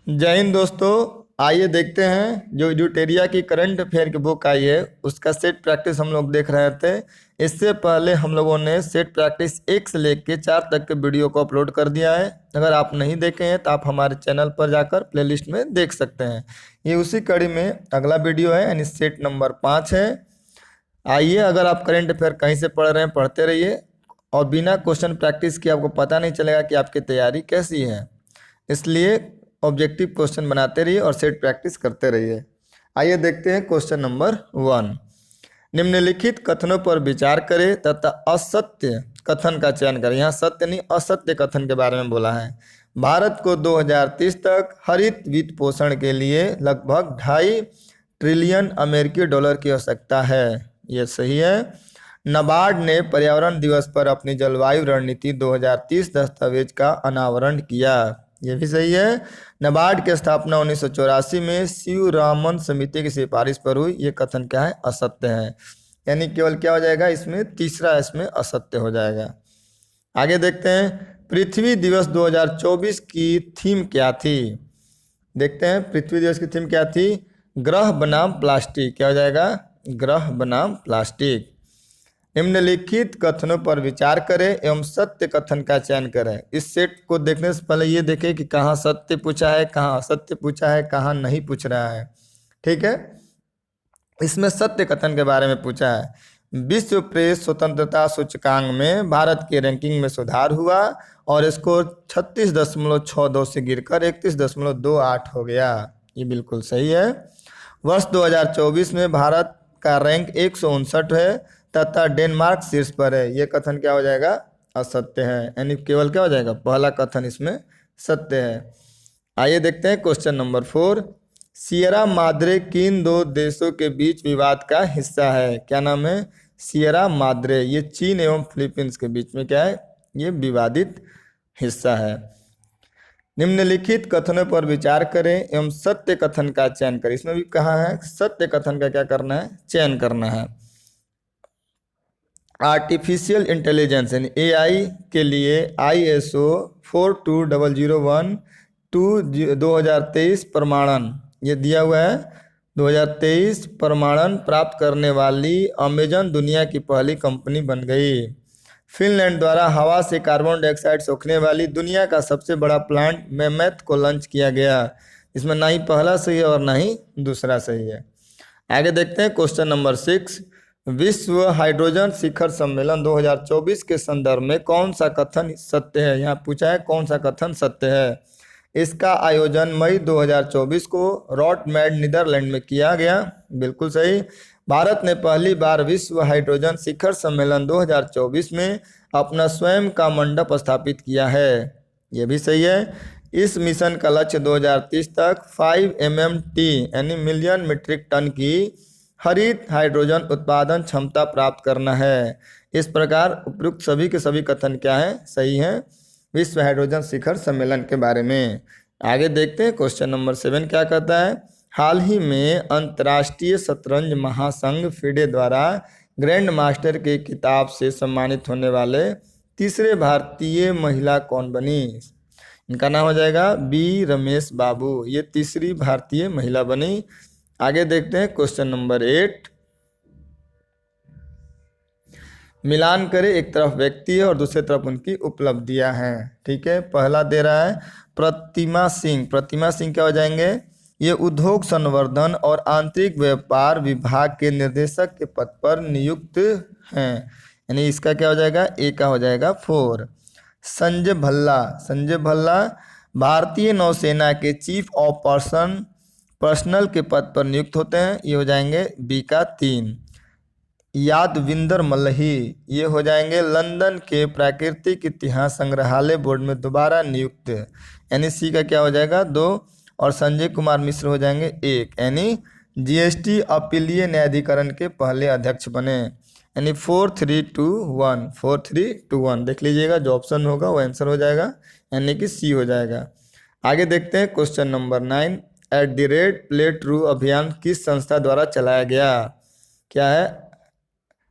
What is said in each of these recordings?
जय हिंद दोस्तों। आइए देखते हैं जो एडुटेरिया की करंट अफेयर की बुक आई है उसका सेट प्रैक्टिस हम लोग देख रहे थे। इससे पहले हम लोगों ने सेट प्रैक्टिस 1 से लेके 4 तक के वीडियो को अपलोड कर दिया है। अगर आप नहीं देखे हैं तो आप हमारे चैनल पर जाकर प्लेलिस्ट में देख सकते हैं। ये उसी कड़ी में अगला वीडियो है, यानी सेट नंबर 5 है। आइए, अगर आप करंट अफेयर कहीं से पढ़ रहे हैं पढ़ते रहिए, और बिना क्वेश्चन प्रैक्टिस किए आपको पता नहीं चलेगा कि आपकी तैयारी कैसी है। इसलिए ऑब्जेक्टिव क्वेश्चन बनाते रहिए और सेट प्रैक्टिस करते रहिए। आइए देखते हैं क्वेश्चन नंबर 1। निम्नलिखित कथनों पर विचार करें तथा असत्य कथन का चयन करें। यहाँ सत्य नहीं, असत्य कथन के बारे में बोला है। भारत को 2030 तक हरित वित्त पोषण के लिए लगभग 2.5 ट्रिलियन अमेरिकी डॉलर की आवश्यकता है। ये सही है। नाबार्ड ने पर्यावरण दिवस पर अपनी जलवायु रणनीति 2030 दस्तावेज का अनावरण किया। ये भी सही है। नाबार्ड की स्थापना 1984 में शिवरामन समिति की सिफारिश पर हुई। ये कथन क्या है? असत्य है। यानी केवल क्या हो जाएगा इसमें? तीसरा इसमें असत्य हो जाएगा। आगे देखते हैं, पृथ्वी दिवस 2024 की थीम क्या थी? देखते हैं पृथ्वी दिवस की थीम क्या थी। ग्रह बनाम प्लास्टिक। क्या हो जाएगा? ग्रह बनाम प्लास्टिक। निम्नलिखित कथनों पर विचार करें एवं सत्य कथन का चयन करें। इस सेट को देखने से पहले ये देखें कि कहाँ सत्य पूछा है, कहाँ असत्य पूछा है, कहाँ नहीं पूछ रहा है। ठीक है, इसमें सत्य कथन के बारे में पूछा है। विश्व प्रेस स्वतंत्रता सूचकांक में भारत की रैंकिंग में सुधार हुआ और स्कोर 36.62 से गिरकर 31.28 हो गया। ये बिल्कुल सही है। वर्ष 2024 में भारत का रैंक 159 है तथा डेनमार्क शीर्ष पर है। ये कथन क्या हो जाएगा? असत्य है। यानी केवल क्या हो जाएगा? पहला कथन इसमें सत्य है। आइए देखते हैं क्वेश्चन नंबर 4। सियरा माद्रे किन दो देशों के बीच विवाद का हिस्सा है? क्या नाम है? Sierra Madre. ये चीन एवं फिलीपींस के बीच में क्या है? ये विवादित हिस्सा है। निम्नलिखित कथनों पर विचार करें एवं सत्य कथन का चयन करें। इसमें भी कहा है सत्य कथन का क्या करना है? चयन करना है। आर्टिफिशियल इंटेलिजेंस यानी एआई के लिए ISO 42001 2023 प्रमाणन ये दिया हुआ है। 2023 प्रमाणन प्राप्त करने वाली अमेजन दुनिया की पहली कंपनी बन गई। फिनलैंड द्वारा हवा से कार्बन डाइऑक्साइड सोखने वाली दुनिया का सबसे बड़ा प्लांट मेमैथ को लॉन्च किया गया। इसमें ना ही पहला सही है और ना ही दूसरा सही है। आगे देखते हैं क्वेश्चन नंबर 6। विश्व हाइड्रोजन शिखर सम्मेलन 2024 के संदर्भ में कौन सा कथन सत्य है? यहाँ पूछा है कौन सा कथन सत्य है। इसका आयोजन मई 2024 को रॉटरडैम नीदरलैंड में किया गया। बिल्कुल सही। भारत ने पहली बार विश्व हाइड्रोजन शिखर सम्मेलन 2024 में अपना स्वयं का मंडप स्थापित किया है। यह भी सही है। इस मिशन का लक्ष्य 2030 तक 5 MMT यानी मिलियन मीट्रिक टन की हरित हाइड्रोजन उत्पादन क्षमता प्राप्त करना है। इस प्रकार उपयुक्त सभी के सभी कथन क्या है? सही है विश्व हाइड्रोजन शिखर सम्मेलन के बारे में। आगे देखते हैं क्वेश्चन नंबर 7 क्या कहता है। हाल ही में अंतर्राष्ट्रीय शतरंज महासंघ FIDE द्वारा ग्रैंड मास्टर के खिताब से सम्मानित होने वाले तीसरे भारतीय महिला कौन बनी? इनका नाम हो जाएगा B रमेश बाबू। ये तीसरी भारतीय महिला बनी। आगे देखते हैं क्वेश्चन नंबर 8। मिलान करें, एक तरफ व्यक्ति है और दूसरी तरफ उनकी उपलब्धियां हैं। ठीक है, पहला दे रहा है प्रतिमा सिंह। प्रतिमा सिंह क्या हो जाएंगे? ये उद्योग संवर्धन और आंतरिक व्यापार विभाग के निदेशक के पद पर नियुक्त हैं। यानी इसका क्या हो जाएगा? ए का हो जाएगा 4। संजय भल्ला। संजय भल्ला भारतीय नौसेना के चीफ ऑफ पर्सनल के पद पर नियुक्त होते हैं। ये हो जाएंगे बी का 3। यादविंदर मल्लही ये हो जाएंगे लंदन के प्राकृतिक इतिहास संग्रहालय बोर्ड में दोबारा नियुक्त। यानी सी का क्या हो जाएगा? 2। और संजय कुमार मिश्र हो जाएंगे 1। यानी GST अपीलीय न्यायाधिकरण के पहले अध्यक्ष बने। यानी 4-3-2-1 4-3-2-1 देख लीजिएगा, जो ऑप्शन होगा वो आंसर हो जाएगा, यानी कि सी हो जाएगा। आगे देखते हैं क्वेश्चन नंबर 9। @प्ले ट्रू अभियान किस संस्था द्वारा चलाया गया? क्या है?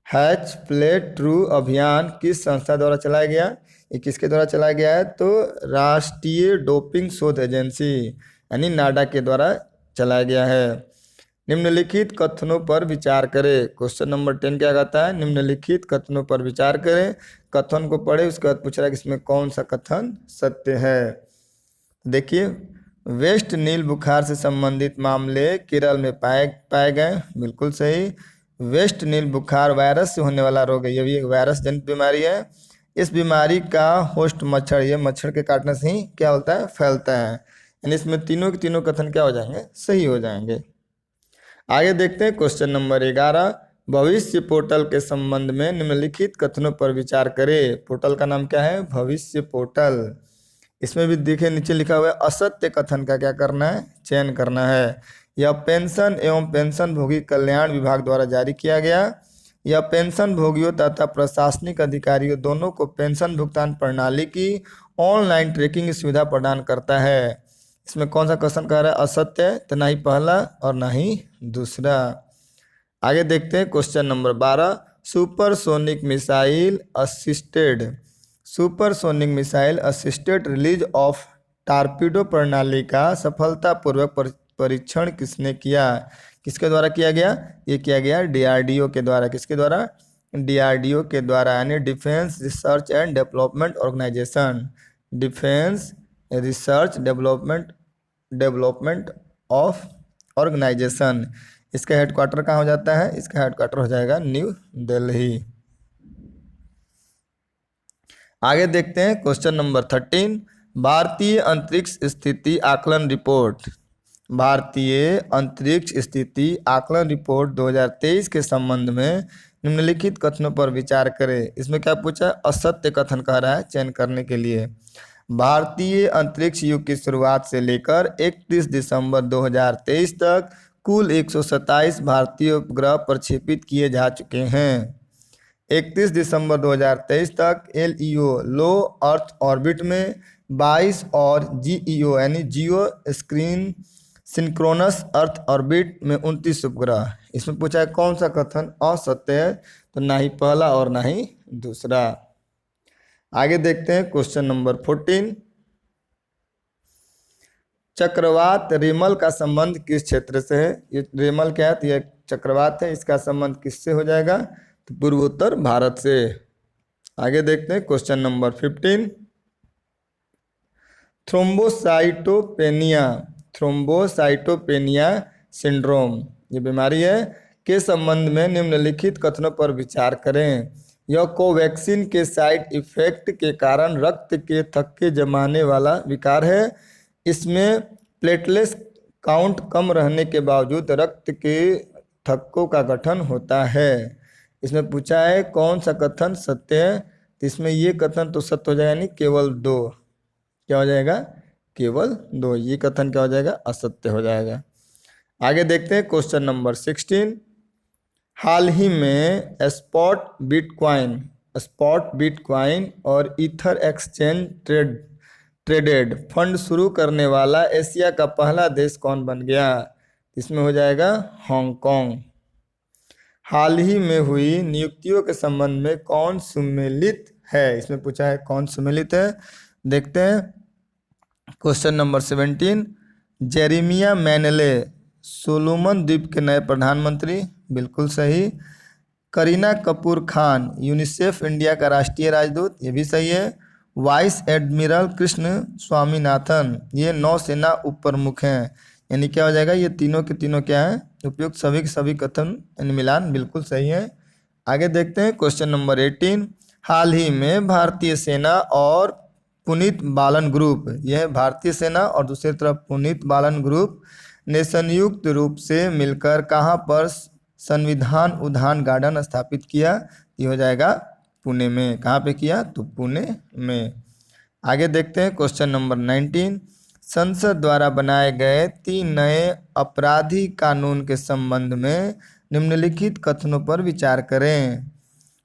प्ले ट्रू अभियान किस संस्था द्वारा चलाया गया? ये किसके द्वारा चलाया गया है? तो राष्ट्रीय डोपिंग शोध एजेंसी यानी नाडा के द्वारा चलाया गया है। निम्नलिखित कथनों पर विचार करें। क्वेश्चन नंबर 10 क्या कहता है? निम्नलिखित कथनों पर विचार करें। कथन को पढ़े, उसके बाद पूछ रहा है कि इसमें कौन सा कथन सत्य है। देखिए, वेस्ट नील बुखार से संबंधित मामले केरल में पाए गए, बिल्कुल सही। वेस्ट नील बुखार वायरस से होने वाला रोग है, यह भी एक वायरस जनित बीमारी है। इस बीमारी का होस्ट मच्छर, ये मच्छर के काटने से ही क्या होता है? फैलता है। यानी इसमें तीनों के तीनों कथन क्या हो जाएंगे? सही हो जाएंगे। आगे देखते हैं क्वेश्चन नंबर 11। भविष्य पोर्टल के संबंध में निम्नलिखित कथनों पर विचार करें। पोर्टल का नाम क्या है? भविष्य पोर्टल। इसमें भी देखिए नीचे लिखा हुआ है असत्य कथन का क्या करना है? चयन करना है। यह पेंशन एवं पेंशनभोगी कल्याण विभाग द्वारा जारी किया गया। यह पेंशन भोगियों तथा प्रशासनिक अधिकारियों दोनों को पेंशन भुगतान प्रणाली की ऑनलाइन ट्रैकिंग की सुविधा प्रदान करता है। इसमें कौन सा क्वेश्चन कह रहा है? असत्य है, तो ना ही पहला और ना ही दूसरा। आगे देखते हैं question number 12। Supersonic missile assisted release of torpedo प्रणाली का सफलतापूर्वक परीक्षण किसने किया? किसके द्वारा किया गया? ये किया गया डीआरडीओ के द्वारा। किसके द्वारा? डीआरडीओ के द्वारा, यानी defence research and development organisation. Defence research development of organisation. इसका हेडक्वार्टर कहाँ हो जाता है? इसका हेडक्वार्टर हो जाएगा न्यू दिल्ली। आगे देखते हैं क्वेश्चन नंबर 13। भारतीय अंतरिक्ष स्थिति आकलन रिपोर्ट। भारतीय अंतरिक्ष स्थिति आकलन रिपोर्ट 2023 के संबंध में निम्नलिखित कथनों पर विचार करें। इसमें क्या पूछा? असत्य कथन कह रहा है चयन करने के लिए। भारतीय अंतरिक्ष युग की शुरुआत से लेकर 31 दिसंबर 2023 तक कुल 127 भारतीय उपग्रह प्रक्षेपित किए जा चुके हैं। 31 दिसंबर 2023 तक LEO लो अर्थ ऑर्बिट में 22 और GEO यानी जियो स्क्रीन सिंक्रोनस अर्थ ऑर्बिट में 29 उपग्रह। इसमें पूछा है कौन सा कथन असत्य है? तो ना ही पहला और ना ही दूसरा। आगे देखते हैं क्वेश्चन नंबर 14। चक्रवात रेमल का संबंध किस क्षेत्र से है? ये रेमल क्या है? तो यह चक्रवात है, इसका संबंध किससे हो जाएगा? तो पूर्वोत्तर भारत से। आगे देखते हैं क्वेश्चन नंबर 15। थ्रोम्बोसाइटोपेनिया सिंड्रोम, ये बीमारी है, के संबंध में निम्नलिखित कथनों पर विचार करें। यह कोवैक्सीन के साइड इफेक्ट के कारण रक्त के थक्के जमाने वाला विकार है। इसमें प्लेटलेट्स काउंट कम रहने के बावजूद रक्त के थक्कों का गठन होता है। इसमें पूछा है कौन सा कथन सत्य है? तो इसमें ये कथन तो सत्य हो जाएगा, नहीं केवल 2। क्या हो जाएगा? केवल 2। ये कथन क्या हो जाएगा? असत्य हो जाएगा। आगे देखते हैं क्वेश्चन नंबर 16। हाल ही में स्पॉट बिटकॉइन और ईथर एक्सचेंज ट्रेडेड फंड शुरू करने वाला एशिया का पहला देश कौन बन गया? इसमें हो जाएगा हांगकांग। हाल ही में हुई नियुक्तियों के संबंध में कौन सम्मिलित है? इसमें पूछा है कौन सम्मिलित है। देखते हैं क्वेश्चन नंबर 17। जेरेमिया मैनेले सोलोमन द्वीप के नए प्रधानमंत्री, बिल्कुल सही। करीना कपूर खान यूनिसेफ इंडिया का राष्ट्रीय राजदूत, ये भी सही है। वाइस एडमिरल कृष्ण स्वामीनाथन ये नौसेना उप प्रमुख हैं। यानी क्या हो जाएगा? ये तीनों के तीनों क्या है? उपयुक्त सभी के सभी कथन यानी मिलान बिल्कुल सही है। आगे देखते हैं क्वेश्चन नंबर 18। हाल ही में भारतीय सेना और पुनीत बालन ग्रुप, यह भारतीय सेना और दूसरी तरफ पुनीत बालन ग्रुप ने संयुक्त रूप से मिलकर कहाँ पर संविधान उद्यान गार्डन स्थापित किया? ये हो जाएगा पुणे में। कहाँ पे किया? तो पुणे में। आगे देखते हैं क्वेश्चन नंबर 19। संसद द्वारा बनाए गए 3 नए अपराधी कानून के संबंध में निम्नलिखित कथनों पर विचार करें।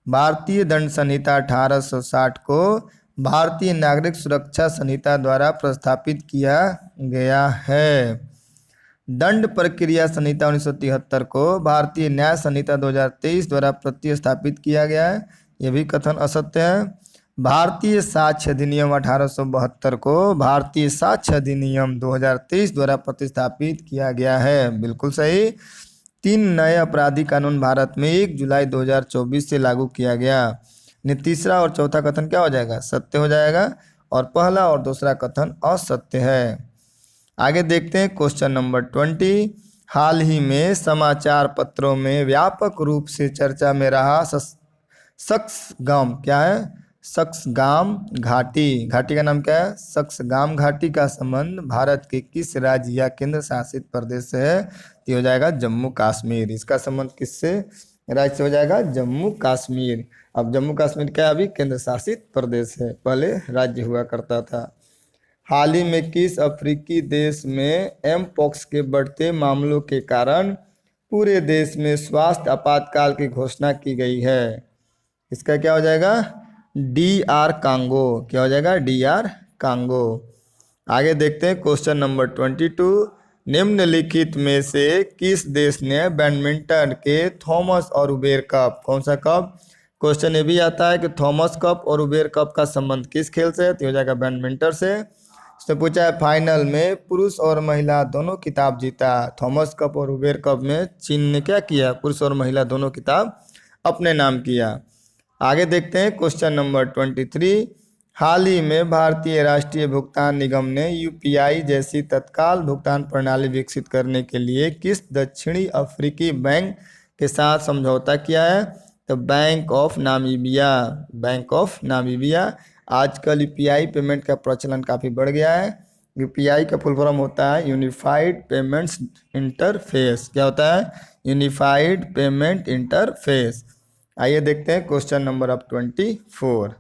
भारतीय दंड संहिता 1860 को भारतीय नागरिक सुरक्षा संहिता द्वारा प्रस्तापित किया गया है। दंड प्रक्रिया संहिता 1973 को भारतीय न्याय संहिता 2023 द्वारा प्रतिस्थापित किया गया है। यह भी कथन असत्य है। भारतीय साक्ष्य अधिनियम 1872 को भारतीय साक्ष्य अधिनियम 2023 द्वारा प्रतिस्थापित किया गया है। बिल्कुल सही। 3 नए आपराधिक कानून भारत में 1 जुलाई 2024 से लागू किया गया। तीसरा और चौथा कथन क्या हो जाएगा? सत्य हो जाएगा। और पहला और दूसरा कथन असत्य है। आगे देखते हैं क्वेश्चन नंबर 20। हाल ही में समाचार पत्रों में व्यापक रूप से चर्चा में रहा सक्सगाम क्या है? सक्सगाम घाटी। घाटी का नाम क्या है? सक्सगाम घाटी का संबंध भारत के किस राज्य या केंद्र शासित प्रदेश से है? ये हो जाएगा जम्मू कश्मीर। इसका संबंध किससे राज्य से हो जाएगा? जम्मू कश्मीर। अब जम्मू कश्मीर क्या अभी केंद्र शासित प्रदेश है, पहले राज्य हुआ करता था। हाल ही में किस अफ्रीकी देश में एमपॉक्स के बढ़ते मामलों के कारण पूरे देश में स्वास्थ्य आपातकाल की घोषणा की गई है? इसका क्या हो जाएगा? DR Congo. क्या हो जाएगा? DR Congo. आगे देखते हैं क्वेश्चन नंबर 22। निम्नलिखित में से किस देश ने बैडमिंटन के थॉमस और उबेर कप, कौन सा कप? क्वेश्चन ये भी आता है कि थॉमस कप और उबेर कप का संबंध किस खेल से? तो हो जाएगा बैडमिंटन से। इससे पूछा है फाइनल में पुरुष और महिला दोनों खिताब जीता। थॉमस कप और उबेर कप में चीन ने क्या किया? पुरुष और महिला दोनों खिताब अपने नाम किया। आगे देखते हैं क्वेश्चन नंबर 23। हाल ही में भारतीय राष्ट्रीय भुगतान निगम ने UPI जैसी तत्काल भुगतान प्रणाली विकसित करने के लिए किस दक्षिणी अफ्रीकी बैंक के साथ समझौता किया है? तो bank of Namibia. Bank of Namibia. आजकल UPI पेमेंट का प्रचलन काफ़ी बढ़ गया है। UPI का फुल फॉर्म होता है यूनिफाइड पेमेंट्स इंटरफेस। क्या होता है? Unified payment interface. आइए देखते हैं क्वेश्चन नंबर अब 24।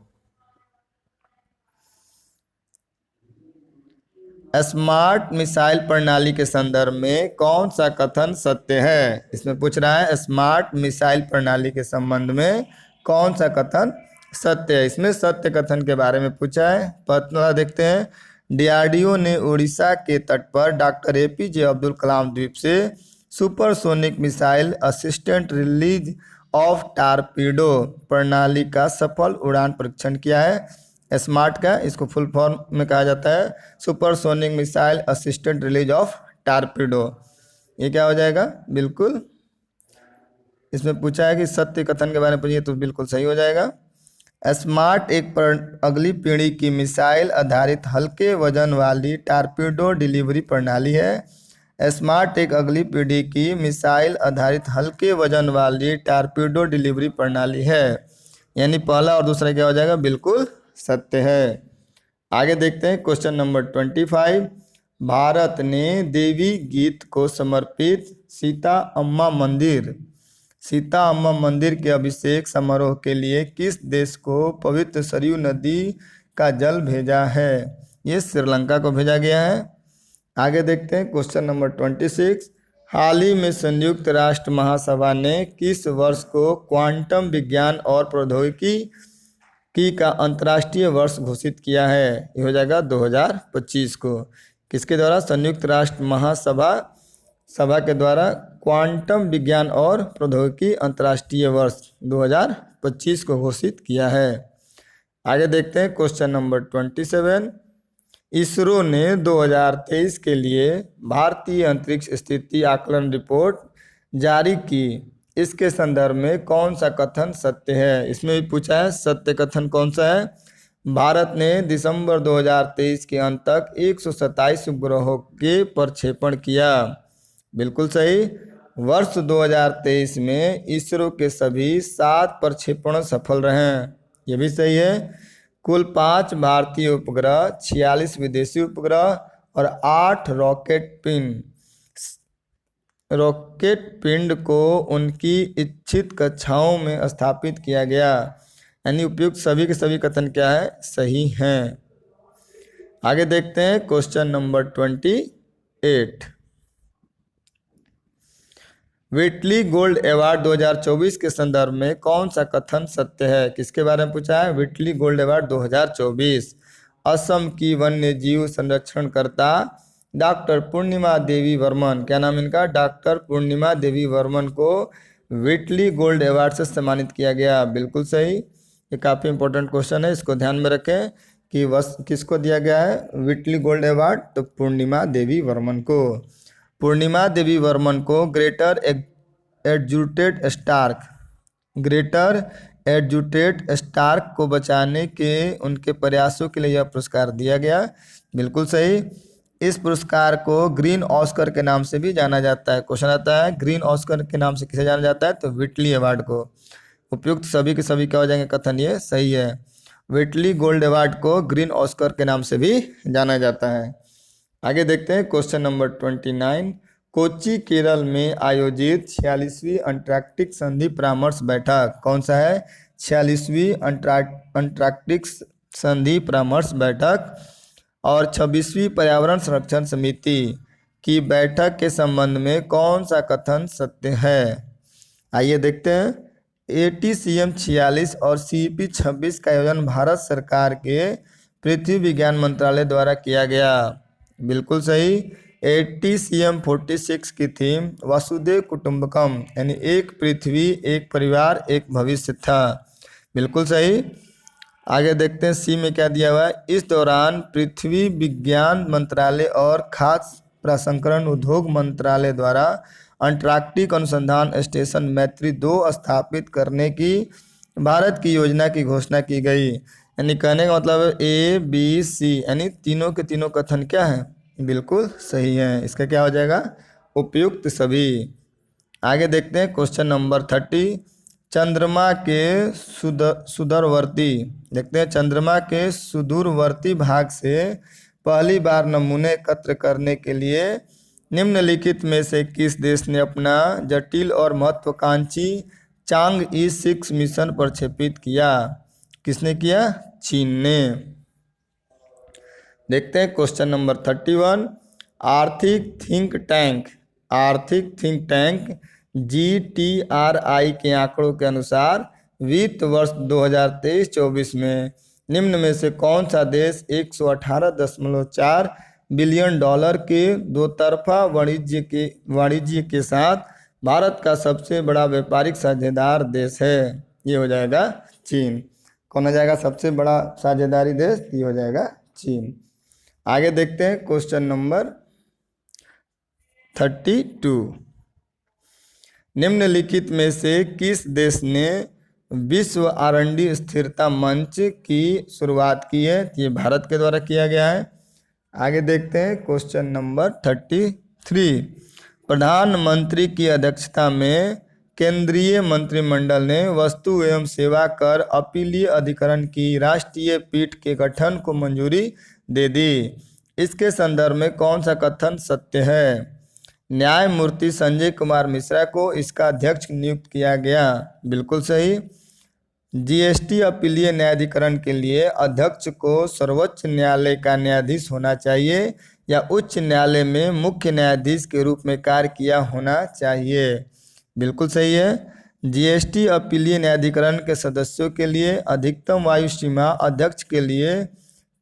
स्मार्ट मिसाइल प्रणाली के संदर्भ में कौन सा कथन सत्य है? इसमें पूछ रहा है स्मार्ट मिसाइल प्रणाली के संबंध में कौन सा कथन सत्य है। इसमें सत्य कथन के बारे में पूछा है। पहला देखते हैं। DRDO ने उड़ीसा के तट पर डॉक्टर APJ अब्दुल कलाम द्वीप से supersonic missile assistant release of torpedo प्रणाली का सफल उड़ान परीक्षण किया है। स्मार्ट का इसको फुल फॉर्म में कहा जाता है supersonic missile assistant release of torpedo. ये क्या हो जाएगा? बिल्कुल। इसमें पूछा है कि सत्य कथन के बारे में पूछिए तो बिल्कुल सही हो जाएगा। स्मार्ट एक अगली पीढ़ी की मिसाइल आधारित हल्के वजन वाली टारपीडो डिलीवरी प्रणाली है। स्मार्ट एक अगली पीढ़ी की मिसाइल आधारित हल्के वजन वाली टारपीडो डिलीवरी प्रणाली है। यानी पहला और दूसरा क्या हो जाएगा? बिल्कुल सत्य है। आगे देखते हैं क्वेश्चन नंबर 25। भारत ने देवी गीत को समर्पित सीता अम्मा मंदिर के अभिषेक समारोह के लिए किस देश को पवित्र सरयू नदी का जल भेजा है? ये श्रीलंका को भेजा गया है। आगे देखते हैं क्वेश्चन नंबर 26। हाल ही में संयुक्त राष्ट्र महासभा ने किस वर्ष को क्वांटम विज्ञान और प्रौद्योगिकी का अंतर्राष्ट्रीय वर्ष घोषित किया है? ये हो जाएगा 2025 को। किसके द्वारा? संयुक्त राष्ट्र महासभा के द्वारा क्वांटम विज्ञान और प्रौद्योगिकी अंतर्राष्ट्रीय वर्ष 2025 को घोषित किया है। आगे देखते हैं क्वेश्चन नंबर 27। इसरो ने 2023 के लिए भारतीय अंतरिक्ष स्थिति आकलन रिपोर्ट जारी की। इसके संदर्भ में कौन सा कथन सत्य है? इसमें भी पूछा है सत्य कथन कौन सा है? भारत ने दिसंबर 2023 के अंत तक 127 उपग्रहों के प्रक्षेपण किया। बिल्कुल सही। वर्ष 2023 में इसरो के सभी 7 प्रक्षेपण सफल रहे। ये भी सही है। कुल 5 भारतीय उपग्रह, 46 विदेशी उपग्रह और 8 रॉकेट पिंड को उनकी इच्छित कक्षाओं में स्थापित किया गया। यानी उपयुक्त सभी के सभी कथन क्या है? सही हैं। आगे देखते हैं question number 28। Whitley gold award 2024 के संदर्भ में कौन सा कथन सत्य है? किसके बारे में पूछा है? व्हिटली गोल्ड अवार्ड 2024 असम की वन्य जीव संरक्षणकर्ता डॉक्टर पूर्णिमा देवी वर्मन, क्या नाम इनका? डॉक्टर पूर्णिमा देवी वर्मन को व्हिटली गोल्ड अवार्ड से सम्मानित किया गया। बिल्कुल सही। ये काफ़ी इंपॉर्टेंट क्वेश्चन है, इसको ध्यान में रखें कि किसको दिया गया है व्हिटली गोल्ड अवार्ड, तो पूर्णिमा देवी वर्मन को। पूर्णिमा देवी वर्मन को ग्रेटर एडजुटेड स्टार्क को बचाने के उनके प्रयासों के लिए यह पुरस्कार दिया गया। बिल्कुल सही। इस पुरस्कार को ग्रीन ऑस्कर के नाम से भी जाना जाता है। क्वेश्चन आता है ग्रीन ऑस्कर के नाम से किसे जाना जाता है, तो व्हिटली अवार्ड को। उपयुक्त सभी के सभी क्या हो जाएंगे कथन, ये सही है। व्हिटली गोल्ड अवार्ड को ग्रीन ऑस्कर के नाम से भी जाना जाता है। आगे देखते हैं क्वेश्चन नंबर 29। कोच्चि केरल में आयोजित 46वीं अंटार्कटिक संधि परामर्श बैठक कौन सा है, 46वीं अंटार्कटिक संधि परामर्श बैठक और 26वीं पर्यावरण संरक्षण समिति की बैठक के संबंध में कौन सा कथन सत्य है। आइए देखते हैं। ATCM 46 और CP 26 का आयोजन भारत सरकार के पृथ्वी विज्ञान मंत्रालय द्वारा किया गया। बिल्कुल सही। ATCM 46 की थीम वसुधैव कुटुंबकम यानी एक पृथ्वी एक परिवार एक भविष्य था। बिल्कुल सही। आगे देखते हैं सी में क्या दिया हुआ है। इस दौरान पृथ्वी विज्ञान मंत्रालय और खाद्य प्रसंस्करण उद्योग मंत्रालय द्वारा अंटार्कटिक अनुसंधान स्टेशन मैत्री 2 स्थापित करने की भारत की योजना की घोषणा की गई। यानी कहने का मतलब ABC यानी तीनों के तीनों कथन क्या है, बिल्कुल सही है। इसका क्या हो जाएगा, उपयुक्त सभी। आगे देखते हैं क्वेश्चन नंबर 30। चंद्रमा के सुदूरवर्ती देखते हैं चंद्रमा के सुदूरवर्ती भाग से पहली बार नमूने एकत्र करने के लिए निम्नलिखित में से किस देश ने अपना जटिल और महत्वाकांक्षी चांग-ई 6 मिशन प्रक्षेपित किया। किसने किया, चीन ने। देखते हैं क्वेश्चन नंबर 31। आर्थिक थिंक टैंक GTRI के आंकड़ों के अनुसार वित्त वर्ष 2023-24 में निम्न में से कौन सा देश 118.4 बिलियन डॉलर के दोतरफा वाणिज्य के साथ भारत का सबसे बड़ा व्यापारिक साझेदार देश है। ये हो जाएगा चीन। कौन हो जाएगा सबसे बड़ा साझेदारी देश, ये हो जाएगा चीन। आगे देखते हैं क्वेश्चन नंबर 32। निम्नलिखित में से किस देश ने विश्व R&D स्थिरता मंच की शुरुआत की है, ये भारत के द्वारा किया गया है। आगे देखते हैं क्वेश्चन नंबर 33। प्रधानमंत्री की अध्यक्षता में केंद्रीय मंत्रिमंडल ने वस्तु एवं सेवा कर अपीलीय अधिकरण की राष्ट्रीय पीठ के गठन को मंजूरी दे दी। इसके संदर्भ में कौन सा कथन सत्य है। न्यायमूर्ति संजय कुमार मिश्रा को इसका अध्यक्ष नियुक्त किया गया। बिल्कुल सही। GST अपीलीय न्यायाधिकरण के लिए अध्यक्ष को सर्वोच्च न्यायालय का न्यायाधीश होना चाहिए या उच्च न्यायालय में मुख्य न्यायाधीश के रूप में कार्य किया होना चाहिए। बिल्कुल सही है। GST अपीलीय न्यायाधिकरण के सदस्यों के लिए अधिकतम आयु सीमा अध्यक्ष के लिए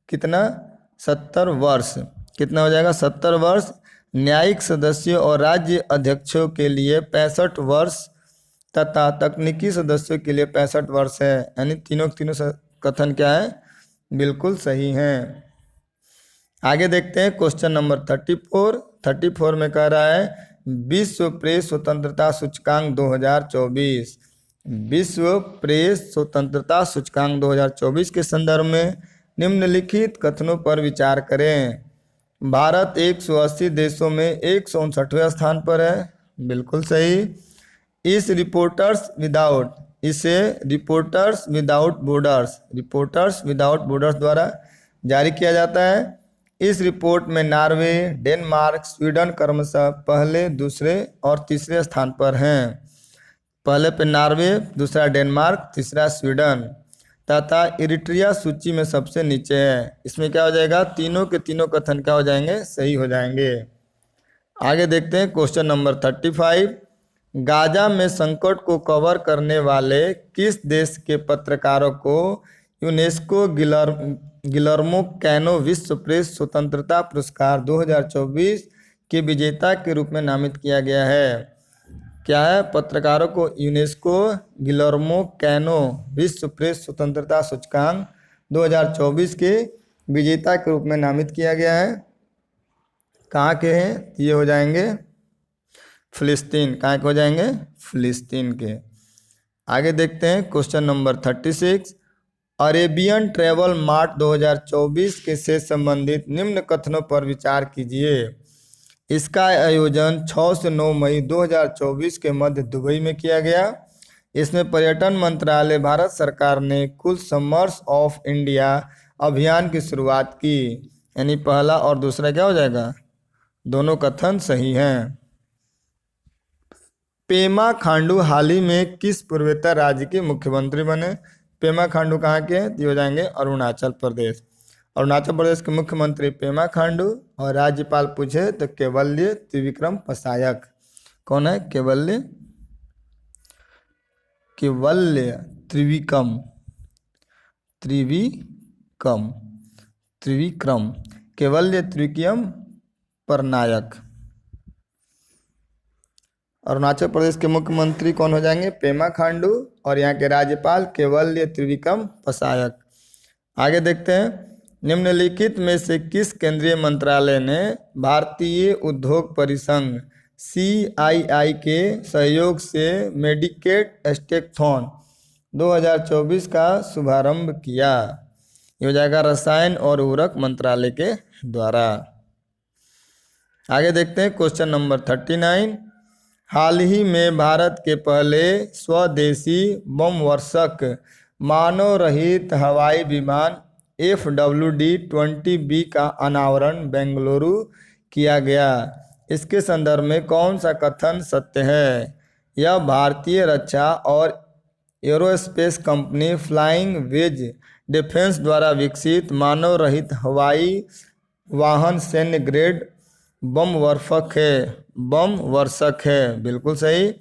कितना, 70 वर्ष। कितना हो जाएगा, 70 वर्ष। न्यायिक सदस्यों और राज्य अध्यक्षों के लिए 65 वर्ष तथा तकनीकी सदस्यों के लिए 65 वर्ष है। यानी तीनों कथन क्या है, बिल्कुल सही हैं। आगे देखते हैं क्वेश्चन नंबर 34 में कह रहा है विश्व प्रेस स्वतंत्रता सूचकांक 2024। विश्व प्रेस स्वतंत्रता सूचकांक 2024 के संदर्भ में निम्नलिखित कथनों पर विचार करें। भारत 180 देशों में 159वें स्थान पर है। बिल्कुल सही। इसे रिपोर्टर्स विदाउट बॉर्डर्स द्वारा जारी किया जाता है। इस रिपोर्ट में नार्वे, डेनमार्क, स्वीडन क्रमशः पहले, दूसरे और तीसरे स्थान पर हैं। पहले पे नार्वे, दूसरा डेनमार्क, तीसरा स्वीडन तथा इरिट्रिया सूची में सबसे नीचे है। इसमें क्या हो जाएगा, तीनों के तीनों कथन क्या हो जाएंगे, सही हो जाएंगे। आगे देखते हैं क्वेश्चन नंबर 35। गाजा में संकट को कवर करने वाले किस देश के पत्रकारों को यूनेस्को गिलर्मो कैनो विश्व प्रेस स्वतंत्रता पुरस्कार 2024 के विजेता के रूप में नामित किया गया है। क्या है? पत्रकारों को यूनेस्को गिलर्मो कैनो विश्व प्रेस स्वतंत्रता सूचकांक 2024 के विजेता के रूप में नामित किया गया है। कहाँ के हैं? ये हो जाएंगे फिलिस्तीन। कहाँ के हो जाएंगे? फिलिस्तीन के। आगे देखते हैं question number 36। Arabian travel mart 2024 के से संबंधित निम्न कथनों पर विचार कीजिए। इसका आयोजन 6 से 9 मई 2024 के मध्य दुबई में किया गया। इसमें पर्यटन मंत्रालय भारत सरकार ने कुल समर्स ऑफ इंडिया अभियान की शुरुआत की। यानी पहला और दूसरा क्या हो जाएगा? दोनों कथन सही हैं। पेमा खांडू हाल ही में किस पूर्वोत्तर राज्य के मुख्यमंत्री बने? पेमा खांडू कहाँ के हैं? ये हो जाएंगे अरुणाचल प्रदेश। अरुणाचल प्रदेश के मुख्यमंत्री पेमा खांडू। और राज्यपाल पूछे तो केवल्य त्रिविक्रम पसायक। कौन है? केवल्य त्रिविक्रम केवल्य त्रिविक्रम परनायक। अरुणाचल प्रदेश के मुख्यमंत्री कौन हो जाएंगे? पेमा खांडू। और यहाँ के राज्यपाल केवल्य त्रिविक्रम पसायक। आगे देखते हैं। निम्नलिखित में से किस केंद्रीय मंत्रालय ने भारतीय उद्योग परिसंघ CII के सहयोग से मेडिकेट स्टेकथॉन 2024 का शुभारंभ किया? ये हो जाएगा रसायन और उर्वरक मंत्रालय के द्वारा। आगे देखते हैं क्वेश्चन नंबर 39। हाल ही में भारत के पहले स्वदेशी बम वर्षक मानव रहित हवाई विमान FWD-20B का अनावरण बेंगलुरु किया गया। इसके संदर्भ में कौन सा कथन सत्य है? यह भारतीय रक्षा और aerospace company flying wedge defence द्वारा विकसित मानव रहित हवाई वाहन सैन्य ग्रेड बम वर्षक है। बिल्कुल सही।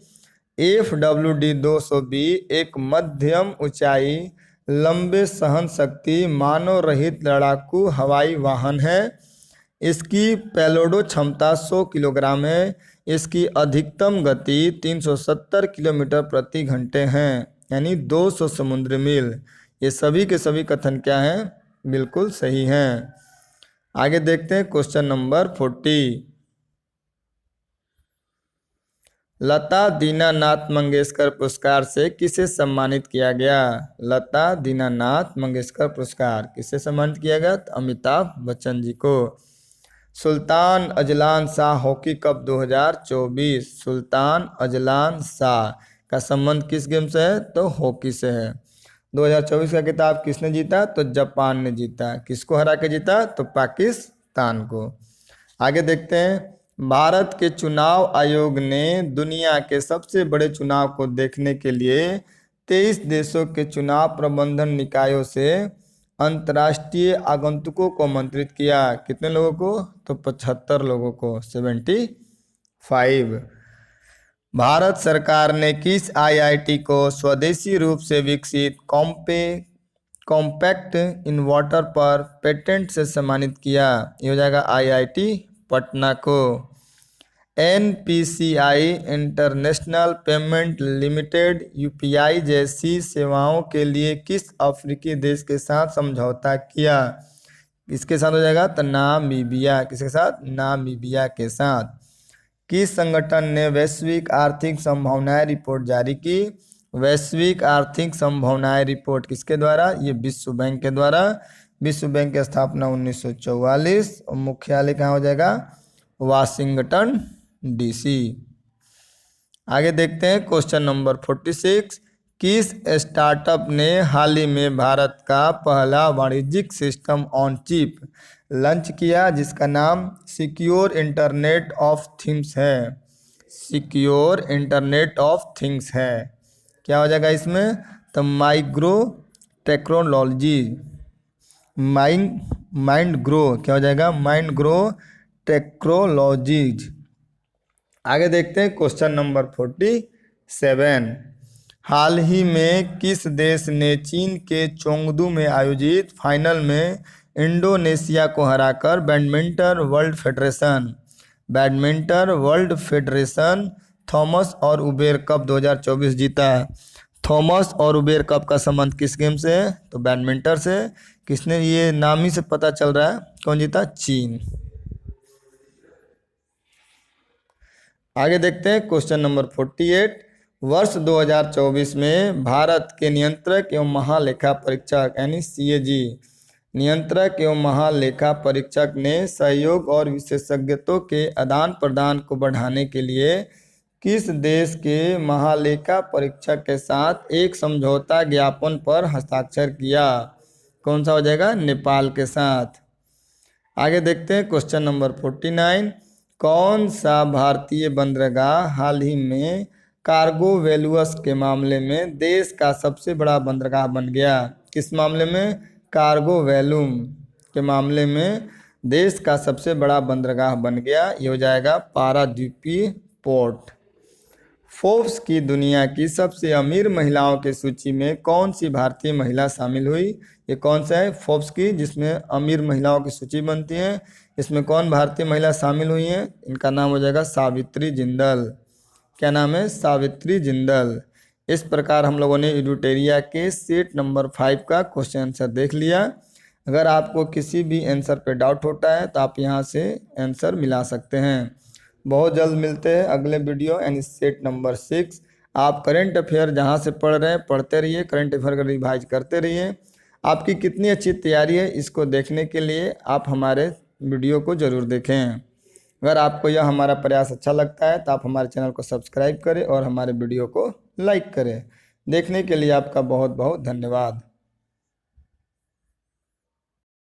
FWD-200B एक मध्यम ऊंचाई लंबे सहन शक्ति मानव रहित लड़ाकू हवाई वाहन है। इसकी पेलोडो क्षमता 100 किलोग्राम है। इसकी अधिकतम गति 370 किलोमीटर प्रति घंटे है, यानी 200 समुद्री मील। ये सभी के सभी कथन क्या हैं? बिल्कुल सही हैं। आगे देखते हैं क्वेश्चन नंबर 40। लता दीनानाथ मंगेशकर पुरस्कार से किसे सम्मानित किया गया? लता दीनानाथ मंगेशकर पुरस्कार किसे सम्मानित किया गया? तो अमिताभ बच्चन जी को। Sultan Azlan Shah hockey cup 2024। Sultan Azlan Shah का संबंध किस गेम से है? तो हॉकी से है। 2024 का खिताब किसने जीता? तो जापान ने जीता। किसको हरा के जीता? तो पाकिस्तान को। आगे देखते हैं। भारत के चुनाव आयोग ने दुनिया के सबसे बड़े चुनाव को देखने के लिए 23 देशों के चुनाव प्रबंधन निकायों से अंतर्राष्ट्रीय आगंतुकों को आमंत्रित किया। कितने लोगों को? तो 75 लोगों को, 75। भारत सरकार ने किस IIT को स्वदेशी रूप से विकसित कॉम्पैक्ट इन्वर्टर पर पेटेंट से सम्मानित किया? ये हो जाएगा IIT पटना को। NPCI international payment limited UPI जैसी सेवाओं के लिए किस अफ्रीकी देश के साथ समझौता किया? किसके साथ हो जाएगा? तो नामीबिया। किसके साथ? नामीबिया के साथ। किस संगठन ने वैश्विक आर्थिक संभावनाएं रिपोर्ट जारी की? वैश्विक आर्थिक संभावनाएं रिपोर्ट किसके द्वारा? ये विश्व बैंक के द्वारा। विश्व बैंक की स्थापना 1944 और मुख्यालय कहाँ हो जाएगा? Washington DC। आगे देखते हैं क्वेश्चन नंबर 46। किस स्टार्टअप ने हाल ही में भारत का पहला वाणिज्यिक सिस्टम ऑन चिप लॉन्च किया, जिसका नाम सिक्योर इंटरनेट ऑफ थिंग्स है? सिक्योर इंटरनेट ऑफ थिंग्स है। क्या हो जाएगा इसमें? तो माइग्रो टेक्नोलॉजी माइंड ग्रो। क्या हो जाएगा? Mind grow technologies. आगे देखते हैं क्वेश्चन नंबर 47। हाल ही में किस देश ने चीन के चोंगदू में आयोजित फाइनल में इंडोनेशिया को हराकर बैडमिंटन वर्ल्ड फेडरेशन थॉमस और उबेर कप 2024 जीता है? थॉमस और उबेर कप का संबंध किस गेम से है? तो बैडमिंटन से। किसने, ये नाम ही से पता चल रहा है कौन जीता? चीन। आगे देखते हैं क्वेश्चन नंबर 48। वर्ष 2024 में भारत के नियंत्रक एवं महालेखा परीक्षक यानी सीएजी नियंत्रक एवं महालेखा परीक्षक ने सहयोग और विशेषज्ञत्व के आदान प्रदान को बढ़ाने के लिए किस देश के महालेखा परीक्षक के साथ एक समझौता ज्ञापन पर हस्ताक्षर किया? कौन सा हो जाएगा? नेपाल के साथ। आगे देखते हैं क्वेश्चन नंबर 49। कौन सा भारतीय बंदरगाह हाल ही में कार्गो वैल्यूअस के मामले में देश का सबसे बड़ा बंदरगाह बन गया? किस मामले में? कार्गो वैल्यूम के मामले में देश का सबसे बड़ा बंदरगाह बन गया। ये हो जाएगा पारादीपी पोर्ट। फोर्ब्स की दुनिया की सबसे अमीर महिलाओं की सूची में कौन सी भारतीय महिला शामिल हुई? ये कौन सा है? फोर्ब्स की, जिसमें अमीर महिलाओं की सूची बनती है, इसमें कौन भारतीय महिला शामिल हुई हैं? इनका नाम हो जाएगा सावित्री जिंदल। क्या नाम है? सावित्री जिंदल। इस प्रकार हम लोगों ने एडुटेरिया के सेट नंबर 5 का क्वेश्चन आंसर देख लिया। अगर आपको किसी भी आंसर पे डाउट होता है तो आप यहाँ से आंसर मिला सकते हैं। बहुत जल्द मिलते हैं अगले वीडियो यानी सेट नंबर 6। आप करंट अफेयर जहाँ से पढ़ रहे हैं पढ़ते रहिए, करंट अफेयर का रिवाइज करते रहिए। आपकी कितनी अच्छी तैयारी है इसको देखने के लिए आप हमारे वीडियो को ज़रूर देखें। अगर आपको यह हमारा प्रयास अच्छा लगता है तो आप हमारे चैनल को सब्सक्राइब करें और हमारे वीडियो को लाइक करें। देखने के लिए आपका बहुत बहुत धन्यवाद।